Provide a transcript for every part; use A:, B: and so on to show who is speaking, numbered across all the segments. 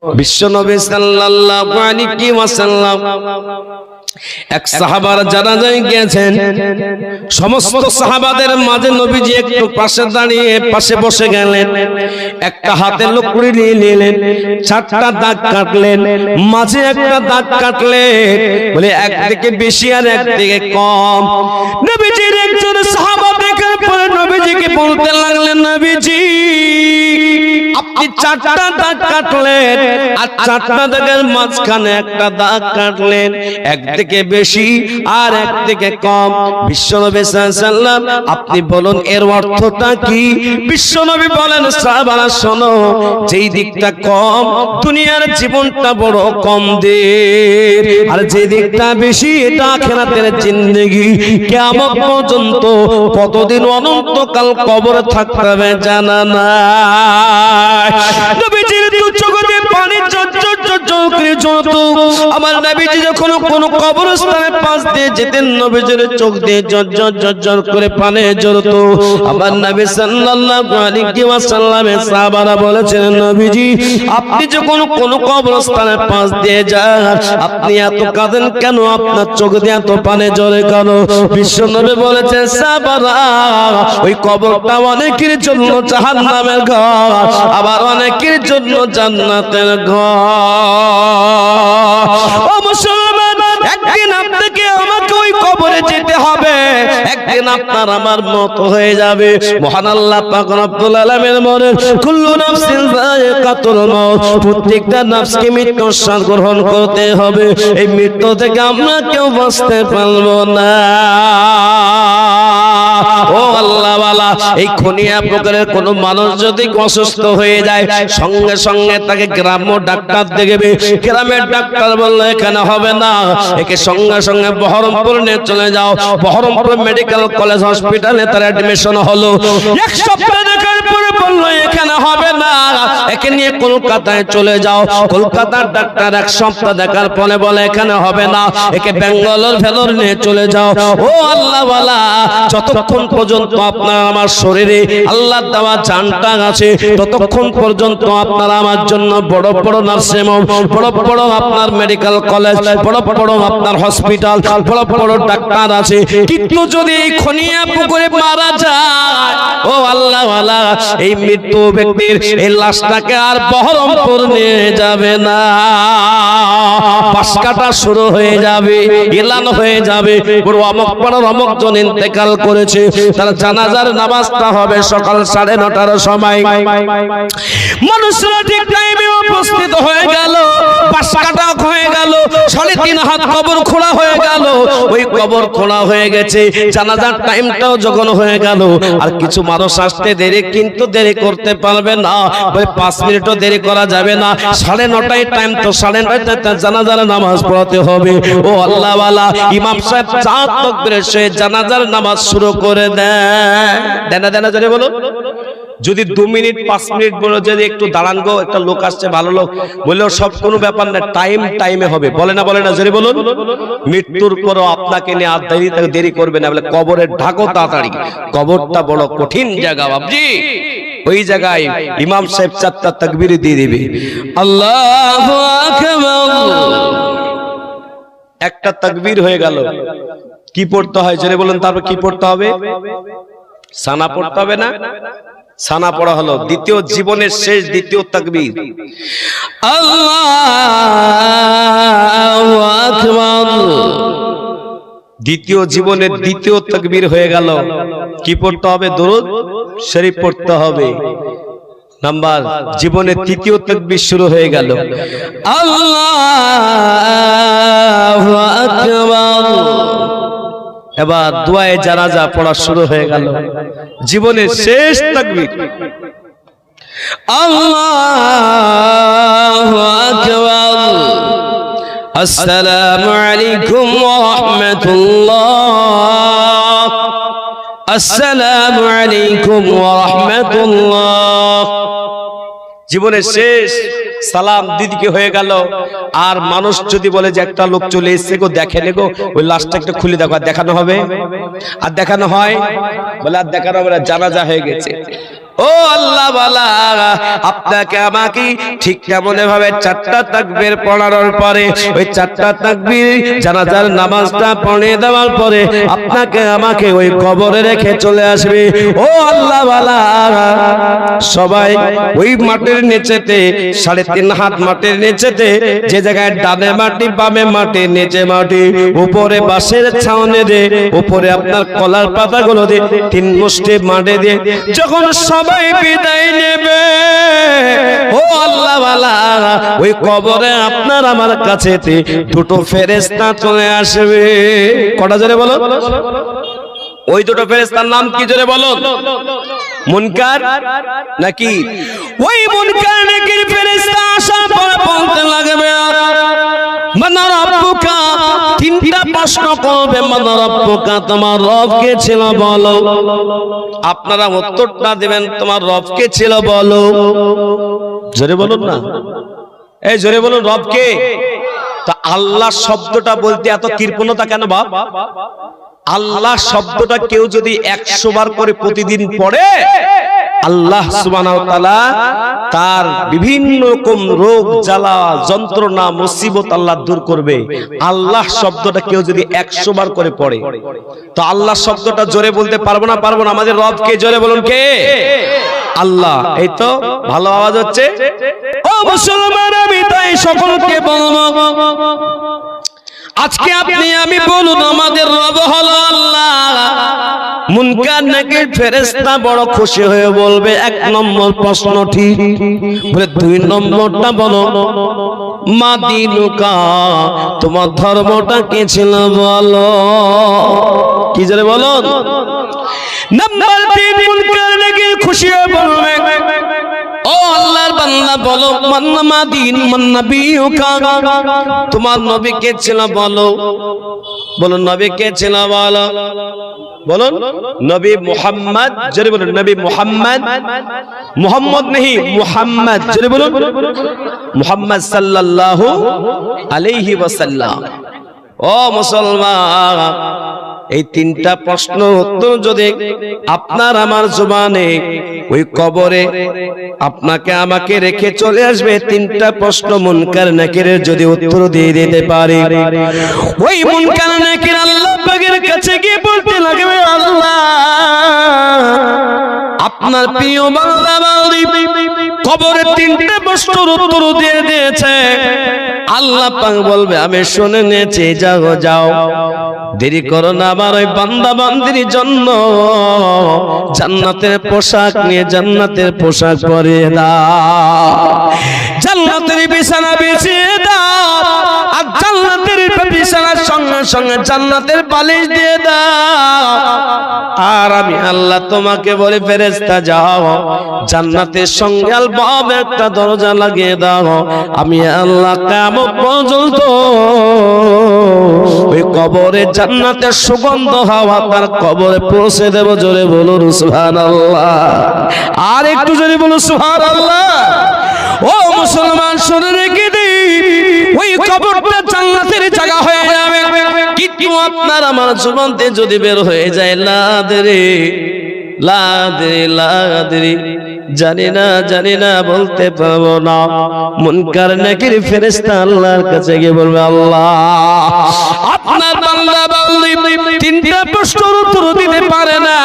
A: বিশ্বনবী সাল্লাল্লাহু আলাইহি ওয়াসাল্লাম এক সাহাবার জানাজায় গিয়েছেন। সমস্ত সাহাবাদের মাঝে নবীজি একটু পাশে দাঁড়িয়ে পাশে বসে গেলেন। একটা হাতে লকড়ি নিয়ে নিলেন, 4টা দাগ কাটলেন, মাঝে একটা দাগ কাটলেন, বলে একদিকে বেশি আর একদিকে কম। নবীজির একজন সাহাবা দেখার পরে নবীজিকে বলতে লাগলেন, নবীজি আপনি 4টা দাগ কাটলেন আর 4টা দাগের মাঝখানে একটা দাগ কাটলেন, একদিকে বেশি আর একদিকে কম। বিশ্বনবী সাল্লাল্লাহু আলাইহি ওয়াসাল্লাম আপনি বলুন এর অর্থটা কি? বিশ্বনবী বলেন, সাহাবারা শোনো, যেই দিকটা কম দুনিয়ার জীবনটা বড় কম দিন, আর যে দিকটা বেশি এটা আখিরাতের জিন্দেগি। কিয়ামত পর্যন্ত কতদিন অনন্তকাল কবরে থাকতে হবে জানা নাই। নবীজির দু চোখে পানি চোখে ঝরতো। আমার নবীজি যখন কোন কবরস্থানে পাশ দিয়ে যেতেন, নবীজির চোখ দিয়ে ঝরঝর করে পানি ঝরতো। আমার নবী সাল্লাল্লাহু আলাইহি ওয়াসাল্লামের সাহাবারা বলেছেন, নবীজি আপনি যখন কোন কবরস্থানে পাশ দিয়ে যান আপনি এত কাঁদেন কেন? আপনার চোখ দিয়ে এত পানি ঝরে কেন? বিশ্বনবী বলেছেন, সাহাবারা ওই কবরটা অনেকের জন্য জাহান্নামের ঘর, আবার অনেকের জন্য জান্নাতের ঘর। ও মুসলমান, একদিন আপনাকে আমাকে ওই কবরে যেতে হবে, একদিন আপনার আমার মত হয়ে যাবে। মহান আল্লাহ পাক রব্বুল আলামিন বলেন, কুল্লু নাফসিন যায়িকাতুল মাউত, প্রত্যেকটা নফসকে মৃত্যুর স্বাদ গ্রহণ করতে হবে। এই মৃত্যু থেকে আমরা কেউ বাঁচতে পারবো না। ও আল্লাহ ওয়ালা, এই খুনিয়া প্রকারের কোন মানুষ যদি অসুস্থ হয়ে যায়, সঙ্গে সঙ্গে তাকে গ্রাম্য ডাক্তার দেখবে। গ্রামের ডাক্তার বললো এখানে হবে না, একে সঙ্গে সঙ্গে বহরমপুর নিয়ে চলে যাও। বহরমপুর মেডিকেল কলেজ হসপিটালে তার অ্যাডমিশন হলো। এক সপ্তাহ দেখার পরে বললো এখানে হবে না, একে নিয়ে কলকাতায় চলে যাও। কলকাতার ডাক্তার এক সপ্তাহ দেখার পরে বলে এখানে হবে না, একে ব্যাঙ্গালোর ভেলোর নিয়ে চলে যাও। ও আল্লাহ ওয়ালা, যতক্ষণ পর্যন্ত আপনার আমার শরীরে আল্লাহর দেওয়া জানটা আছে, ততক্ষণ পর্যন্ত আপনার আমার জন্য বড় বড় নার্সিং হোম, বড় বড় আপনার মেডিকেল কলেজ, বড় বড় আপনার হসপিটাল, বড় বড় ডাক্তার আছে। কিন্তু যদি এই খনিয়া পুকুরে মারা যায়, ও আল্লাহ ওয়ালা, এই মৃত্যু ব্যক্তির এই লাশটাকে আর বহরমপুর নিয়ে যাবে না। পাশ কাটা শুরু হয়ে যাবে, এলান হয়ে যাবে, পুরো অমুক পাড়ার অমুক জন ইন্তেকাল করেছে, তার জানাজার নামাজটা হবে সকাল 9:30টার সময়। মানুষরা ঠিক টাইমে উপস্থিত হয়ে গেল, পাশ কাটা হয়ে গেল, 3.5 হাত কবর খোঁড়া হয়ে গেল। ওই কবর খোঁড়া হয়ে গেছে, জানাজার টাইমটাও যখন হয়ে গেল, আর কিছু মানুষ আসতে দেরি, কিন্তু দেরি করতে পারবে না, 5 মিনিটও দেরি করা যাবে না। 9:30টায় টাইম, তো 9:30টায় জানাজার নামাজ পড়াতে হবে। ও আল্লাহ ওয়ালা, ইমাম সাহেব 4 তাকবীরের সহিত জানাজার নামাজ শুরু করে দেন। দেনা জোরে বলো। যদি 2 মিনিট 5 মিনিট বলো, যদি একটু দাঁড়ান গো, একটা লোক আসছে ভালো লোক, বললেও সব কোনো ব্যাপার না, টাইমে হবে। বলে না জোরে বলুন। মৃত্যুর পরও আপনাকে নিয়ে আর দেরি করবে না, বলে কবরের ঢাকো তাড়াতাড়ি, কবরটা বড় কঠিন জায়গা বাবজি। ওই জায়গায় ইমাম সাহেব 4টা তাকবীর দিয়ে দিবে, আল্লাহু আকবার। একটা তাকবীর হয়ে গেল, কি পড়তে হয় জোরে বলুন। তারপর কি পড়তে হবে? সানা পড়তে হবে না? সানা পড়া হলো দ্বিতীয়, জীবনের শেষ দ্বিতীয় তাকবীর, আল্লাহু আকবার। দ্বিতীয় জীবনের দ্বিতীয় তাকবীর হয়ে গেল, কি পড়তে হবে? দরুদ শরীফ পড়তে হবে। নাম্বার, জীবনের তৃতীয় তাকবীর শুরু হয়ে গেল, আল্লাহু আকবার। এবার দুআয়ে জানাজা পড়া শুরু হয়ে গেল, জীবনের শেষ তাকবীর, আল্লাহু আকবার। আসসালামু আলাইকুম ওয়া রাহমাতুল্লাহ, আসসালামু আলাইকুম ওয়া রাহমাতুল্লাহ। জীবনের শেষ সালাম দিদিকে হয়ে গেল। আর মানুষ যদি বলে যে একটা লোক চলে এসেছে গো, দেখেন গো, ওই লাশটা একটু খুলে দেখো, আর দেখানো হবে? আর দেখানো হয়? বলে আর দেখানো হবে না, জানাজা হয়ে গেছে। ও আল্লাহ ওয়ালা, আপনাকে আমাকে ঠিক তেমন ভাবে 4টা তাকবীর পড়ানোর পরে ওই 4টা তাকবীর জানাজার নামাজটা পড়ে দেওয়ার পরে আপনাকে আমাকে ওই কবরে রেখে চলে আসবে। ও আল্লাহ ওয়ালা, সবাই ওই মাটির নিচেতে 3.5 হাত মাটির নিচেতে, যে জায়গায় ডানে মাটি বামে মাটি নিচে মাটি, উপরে বাঁশের ছাউনি দিয়ে, উপরে আপনার কলার পাতাগুলো দিয়ে 3 মুষ্টি মাটি দিয়ে যখন সবাই বিদায় নেবে, ও আল্লাহ ওয়ালা, ওই কবরে আপনার আমার কাছে 2টো ফেরেশতা চলে আসবে। কটা জোরে বলো? ওই 2টো ফেরেশতার নাম কি জোরে বলো? মুনকার নাকি? ওই মুনকার নাকির ফেরেশতা আসার পরে বলতে লাগবে, মান রাব্বুকা, 3টা প্রশ্ন করবে। মান রাব্বুকা, তোমার রব কে ছিল বলো। আপনারা উত্তরটা দিবেন, তোমার রব কে ছিল বলো। জোরে বলুন না, এই জোরে বলুন, রব কে? তা আল্লাহ শব্দটা বলতে এত কৃপণতা কেন বাপ? আল্লাহ শব্দটা কেউ যদি 100 বার করে প্রতিদিন পড়ে, আল্লাহ সুবহানাহু ওয়া তাআলা তার বিভিন্ন রকম রোগ জ্বালা যন্ত্রণা মুসিবত আল্লাহ দূর করবে। আল্লাহ শব্দটা কেউ যদি 100 বার করে পড়ে, তো আল্লাহ শব্দটা জোরে বলতে পারবো না? পারবো না। আমাদের রব কে? জোরে বলুন, কে? আল্লাহ। এই তো ভালো আওয়াজ হচ্ছে। ও মুসলমান, আমি তাই সকলকে বলবো, আজকে আপনি আমি বলুন, আমাদের রব হলো আল্লাহ। মুনকার নাকির ফেরেশতা বড় খুশি হয়ে বলবে, 1 নম্বর প্রশ্ন ঠিক। বলে 2 নম্বরটা বলো, মা দিনুকা, তোমার ধর্মটা কি ছিল বলো। কি জোরে বলো? নাম্বার 3, মুনকার নাকির খুশি হয়ে বলবে, ও আল্লাহর বান্দা বলো, মা দিন মান নবিয়ুকা, তোমার নবী কে ছিল বলো। বলো নবী কে ছিল বলো। বলুন নবী মুহাম্মদ। জোরে বলুন নবী মুহাম্মদ। মুহাম্মদ नहीं মুহাম্মদ। জোরে বলুন মুহাম্মদ সাল্লাল্লাহু আলাইহি ওয়াসাল্লাম। ও মুসলমান, এই 3টা প্রশ্ন উত্তর যদি আপনার আমার জবানে ওই কবরে আপনাকে আমাকে রেখে চলে আসবে, 3টা প্রশ্ন মুনকার নাকিরের যদি উত্তর দিয়ে দিতে পারে, ওই মুনকার নাকির আল্লাহ পাকের কাছে গিয়ে বলতে লাগবে, আল্লাহ আপনার প্রিয় বান্দা বান্দি কবরে 3টা প্রশ্নের উত্তর দিয়ে দিয়েছে। আল্লাহ পাক বলবে, আমি শুনে নিয়েছি, যাও যাও, দেরি করো না, আমার ওই বান্দা বান্দির জন্য জান্নাতের পোশাক নিয়ে জান্নাতের পোশাক পরিয়ে দাও, জান্নাতের বিছানা বিছিয়ে দাও, আর জান্নাতের বিছানার সঙ্গে সঙ্গে জান্নাতের বালিশ দিয়ে দাও। আর আমি আল্লাহ তোমাকে বলি, ফেরেশতা যাও, জান্নাতের সঙ্গে আলবাব একটা দরজা লাগিয়ে দাও। আমি আল্লাহ কিয়ামত পর্যন্ত ওই কবরে জান্নাতের সুগন্ধ হাওয়া তার কবরে পৌঁছে দেব। জোরে বলুন সুবহানাল্লাহ। আর একটু জোরে বলুন সুবহানাল্লাহ। ও মুসলমান, শুনে রেখে দিন, ওই কবরটা জান্নাতের জায়গা হয়ে যাবে। কিন্তু আপনার আমার জীবনতে যদি বের হয়ে যায়, লাদরি লাদরি লাদরি, জানি না বলতে পারবো না। মুনকার নাকির ফেরেশতা আল্লাহর কাছে গিয়ে বলবে, আল্লাহ আপনার বান্দা বান্দি 3টা প্রশ্নের উত্তর দিতে পারে না।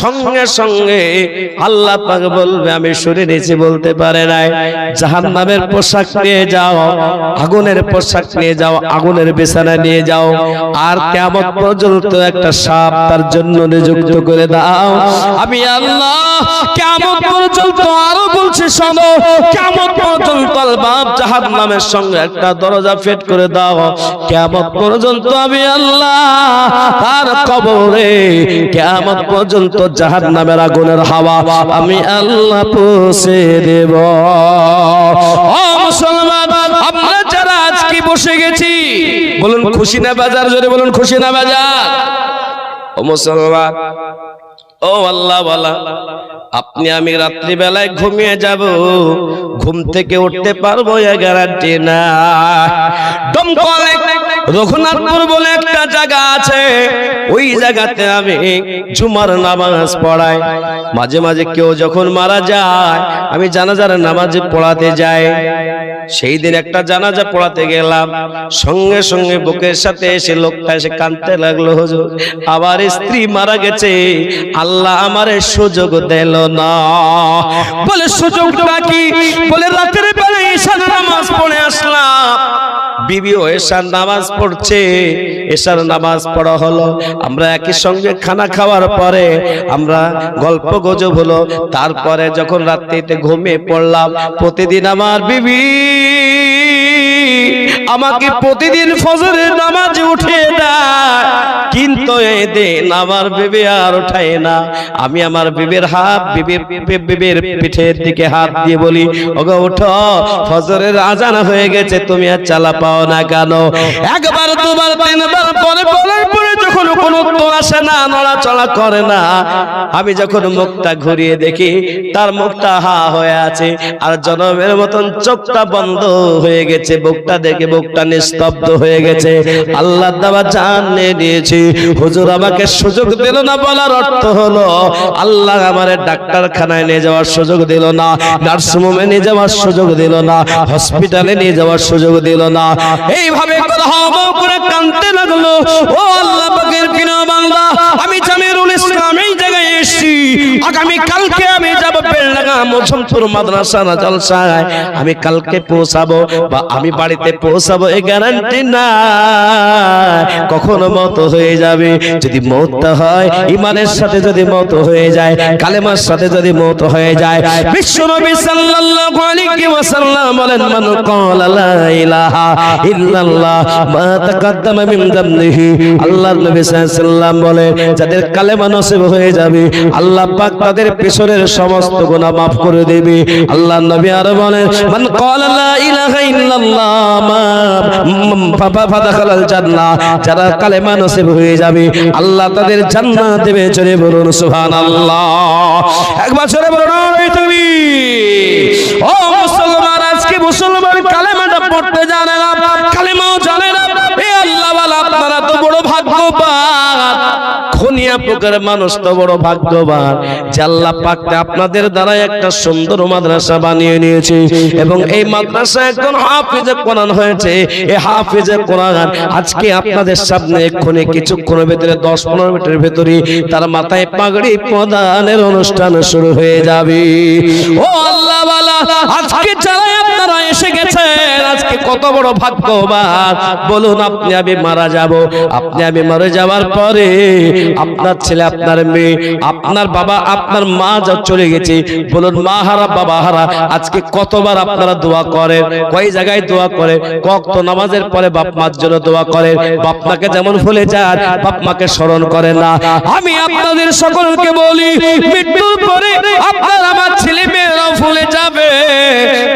A: সঙ্গে সঙ্গে আল্লাহ পাক বলবে, আমি শুনে নিয়েছি, বলতে পারে নাই, জাহান্নামের পোশাক নিয়ে যাও, আগুনের পোশাক নিয়ে যাও, আগুনের বিছানা নিয়ে যাও, আর কিয়ামত পর্যন্ত একটা সাপ তার জন্য নিযুক্ত করে দাও। আমি আল্লাহ কিয়ামত পর্যন্ত আরো বলছি, শোনো, কিয়ামত পর্যন্ত আলবাব জাহান্নামের সঙ্গে একটা দরজা ফিট করে দাও। কিয়ামত পর্যন্ত আমি আল্লাহ তার কবরে কিয়ামত পর্যন্ত জাহান্নামের আগুনের হাওয়া আমি আল্লাহ পৌঁছে দেব। ও মুসলমান, আমরা যারা আজকে বসে গেছি, বলুন খুশি না বাজার? জোরে বলুন খুশি না বাজার? ও মুসলমান, ও আল্লাহ ওয়ালা, আপনি আমি রাত্রি বেলায় ঘুমিয়ে যাব, ঘুম থেকে উঠতে পারবো এ গ্যারান্টি না। দমকল রঘুনাথপুর বলে একটা জায়গা আছে, ওই জায়গাতে আমি জুমার নামাজ পড়াই। মাঝে মাঝে কেউ যখন মারা যায় আমি জানাজার নামাজ পড়াতে যাই। সেই দিন একটা জানাজা পড়াতে গেলাম, সঙ্গে সঙ্গে বুকের সাথে এসে লোকটা এসে কাঁদতে লাগলো, হুজুর আমার স্ত্রী মারা গেছে, আল্লাহ আমারে সুযোগ দিল না। বলে সুযোগটা কি? বলে রাতের বেলা ঈশার নামাজ পড়ে আসলাম, বিবিও এশার নামাজ পড়ছে, এশার নামাজ পড়া হলো, আমরা একই সঙ্গে খানা খাওয়ার পরে আমরা গল্প গুজব হলো, তারপরে যখন রাত্রিতে ঘুমিয়ে পড়লাম, প্রতিদিন আমার বিবি আমাকে প্রতিদিন ফজরের নামাজ উঠিয়ে দেয়, কিন্তু এই দিন আমার বিবি আর উঠায় না। আমি আমার বিবির বিবির পিঠের দিকে হাত দিয়ে বলি, ওগো উঠো, ফজরের আজান হয়ে গেছে, তুমি আর চালা পাও না কেন? একবার দুবার তিনবার পরে বলার পরে যখন কোনো উত্তর আসে না, নড়াচড়া করে না, আমি যখন মুখটা ঘুরিয়ে দেখি তার মুখটা হা হয়ে আছে, আর জনমের মতন চোখটা বন্ধ হয়ে গেছে, বুকটা দেখে বুকটা নিস্তব্ধ হয়ে গেছে। আল্লাহ দেওয়া জানে নিয়েছি, হুজুর আমাকে সুযোগ দিল না বলার অর্থ হলো আল্লাহ আমারে ডাক্তারখানায় নিয়ে যাওয়ার সুযোগ দিল না, নার্সিংহোমে নিয়ে যাওয়ার সুযোগ দিল না, হসপিটালে নিয়ে যাওয়ার সুযোগ দিল না। এইভাবে করে কাঁদতে লাগলো। ও আল্লাহ পাকের প্রিয় বান্দা, আমি জামিরুল ইসলাম এই জায়গায় এসেছি, আগামী কালকে আমি যাব বেলডাঙ্গা মোছমপুর মাদ্রাসা জলসায়, আমি কালকে পৌঁছাবো বা আমি বাড়িতে পৌঁছাবো এই গ্যারান্টি না, কখনো মত হয়ে যাবে। যদি মওতটা হয় ঈমানের সাথে, যদি মত হয়ে যায় কালেমার সাথে, যদি মত হয়ে যায়, বিশ্বনবী সাল্লাল্লাহু আলাইহি ওয়াসাল্লাম বলেন, মান ক্বালা লা ইলাহা ইল্লাল্লাহ মা তাকাদ্দামা মিন যামবিহি, আল্লাহর নবী সাল্লাল্লাহু আলাইহি ওয়াসাল্লাম বলে যাদের কালেমা নসিব হয়ে যাবে আল্লাহ পাক তাদের পেছনের সমস্ত গুনাহ maaf করে দেবে। আল্লাহর নবী আর বলেন, মান ক্বালা লা ইলাহা ইল্লাল্লাহ মা ফাদাখালাল জান্নাহ, যারা কালেমা নসিব হয়ে যাবে আল্লাহ তাদের জান্নাত দেবে। জোরে বলুন সুবহানাল্লাহ, একবার জোরে বলুন তাকবীর। ও মুসলমান, আজকে মুসলমান কালেমাটা পড়তে জানে না, কালেমাও জানে না। এ আল্লাহ ওয়ালা, আপনারা তো বড় ভাগ্যবান, খুনিয়া পুকুরের মানুষ তো বড় ভাগ্যবান যে আল্লাহ পাক আপনাদের দ্বারা একটা সুন্দর মাদ্রাসা বানিয়ে নিয়েছে, এবং এই মাদ্রাসা একজন হাফেজে কোরআন হয়েছে। এই হাফেজে কোরআন আজকে আপনাদের সামনে এক্ষুনি কিছুক্ষণের ভিতরে 10-15 মিনিটের ভিতরে তার মাথায় পাগড়ি প্রদানের অনুষ্ঠান শুরু হয়ে যাবে। ও আল্লাহ ওয়ালা, আজকে যারা আপনারা এসে গেছেন, আজকে কত বড় ভাগ্যবান বলুন। আপনি আমি মারা যাব, আপনি আমি মরে যাওয়ার পরে আপনার ছেলে, আপনার মেয়ে, আপনার বাবা, আপনার মা যা চলে গেছে, বলুন মা হারা বাবা হারা, আজকে কতবার আপনারা দোয়া করেন, কয় জায়গায় দোয়া করেন, ওয়াক্ত নামাজের পরে বাপ মার জন্য দোয়া করেন, বাপ মাকে যেমন ভুলে যান বাপ মাকে স্মরণ করেন না। আমি আপনাদের সকলকে বলি, মৃত্যুর পরে আপনার আমার ছেলে মেয়েরাও ভুলে যাবে,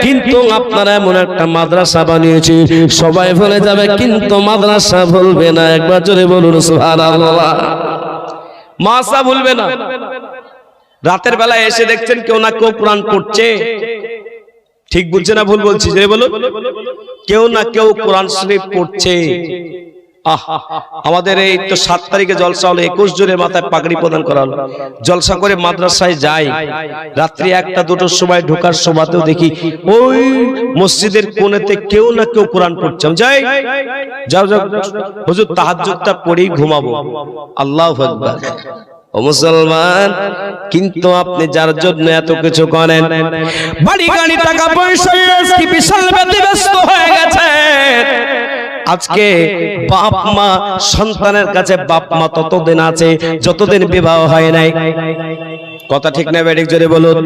A: কিন্তু আপনারা এমন একটা মাদ্রাসা বানিয়েছি সবাই ভুলে যাবে, কিন্তু মাদ্রাসা ভুলবে না। একবার জোরে বলুন সুবহানাল্লাহ। মাসা ভুলবে না। রাতের বেলা এসে দেখছেন কেউ না কেউ কোরআন পড়ছে, ঠিক বলছে না ভুল বলছি? যে বলুন, কেউ না কেউ কোরআন শরীফ পড়ছে। আমাদের এই তো 7 তারিখে জলসা হলো, 21 জনের মাথায় পাগড়ি প্রদান করা হলো। জলসা করে মাদ্রাসায় যাই, রাত্রি 1টা-2টোর সময় ঢোকার সময়তেও দেখি ওই মসজিদের কোণেতে কেউ না কেউ কোরআন পড়ছে। যাই, যাও যাও হুজুর, তাহাজ্জুদটা পড়েই ঘুমাবো। আল্লাহু আকবার। ও মুসলমান, কিন্তু আপনি যার জন্য এত কিছু করেন, বাড়ি গাড়ি টাকা পয়সা কি বিশাল ব্যস্ত হয়ে গেছে, আজকে বাপ মা সন্তানের কাছে বাপ মা ততদিন আছে যতদিন বিবাহ হয় নাই। কথা ঠিক না বেঠিক জোরে বলুন।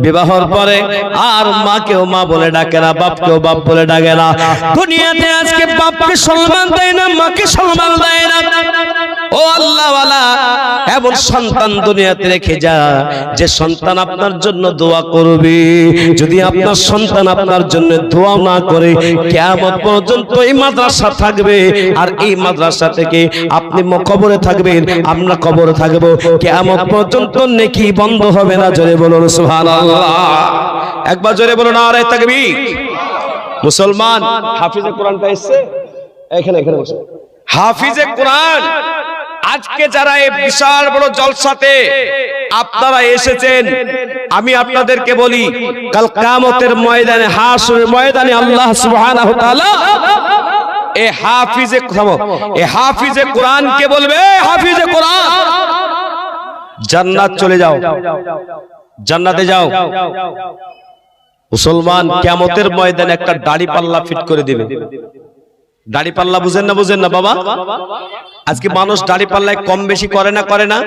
A: বিবাহর পরে আর মাকেও মা বলে ডাকে না, বাপকেও বাপ বলে ডাকে না। দুনিয়াতে আজকে বাপকে সম্মান দেয় না, মাকে সম্মান দেয় না। ও আল্লাহ ওয়ালা, এমন সন্তান দুনিয়াতে রেখে যা যে সন্তান আপনার জন্য দোয়া করবে। যদি আপনার সন্তান আপনার জন্য দোয়া না করে, কিয়ামত পর্যন্ত এই মাদ্রাসা থাকবে, আর এই মাদ্রাসা থেকে আপনি কবরে থাকবেন, আমরা কবরে থাকবো, কিয়ামত পর্যন্ত নেকি বন্ধ হবে না। জোরে বলুন সুবহানাল্লাহ। একবার জোরে বলুন নারে তাকবীর। মুসলমান, হাফিজে কোরআনটা এসেছে, এখানে এখানে বসে হাফিজে কোরআন। আজকে যারা এই বিশাল বড় জলসাতে আপনারা এসেছেন, আমি আপনাদেরকে বলি কাল কিয়ামতের ময়দানে, হাসরের ময়দানে আল্লাহ সুবহানাহু ওয়া তাআলা এই হাফিজে কোরআন কে বলবে, হাফিজে কোরআন জান্নাত চলে যাও, জান্নাতে যাও। মুসলমান কিয়ামতের ময়দানে একটা দাড়ি পাল্লা ফিট করে দিবে। দাড়ি পাল্লা বুঝেন না, বুঝেন না বাবা? আজকে মানুষ দাড়ি পাল্লায় কম বেশি করে না, করে না?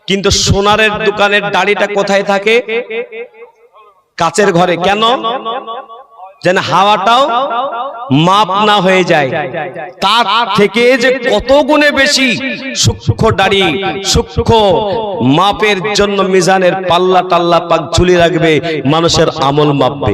A: কিন্তু সোনারের দোকানের দাড়িটা কোথায় থাকে? কাচের ঘরে। কেন? যেন হাওয়াটাও মাপ না হয়ে যায়। তার থেকে যে কত গুণে বেশি সূক্ষ্ম দাড়ি, সূক্ষ্ম মাপের জন্য মিজানের পাল্লা টাল্লা পাক ঝুলিয়ে রাখবে, মানুষের আমল মাপবে।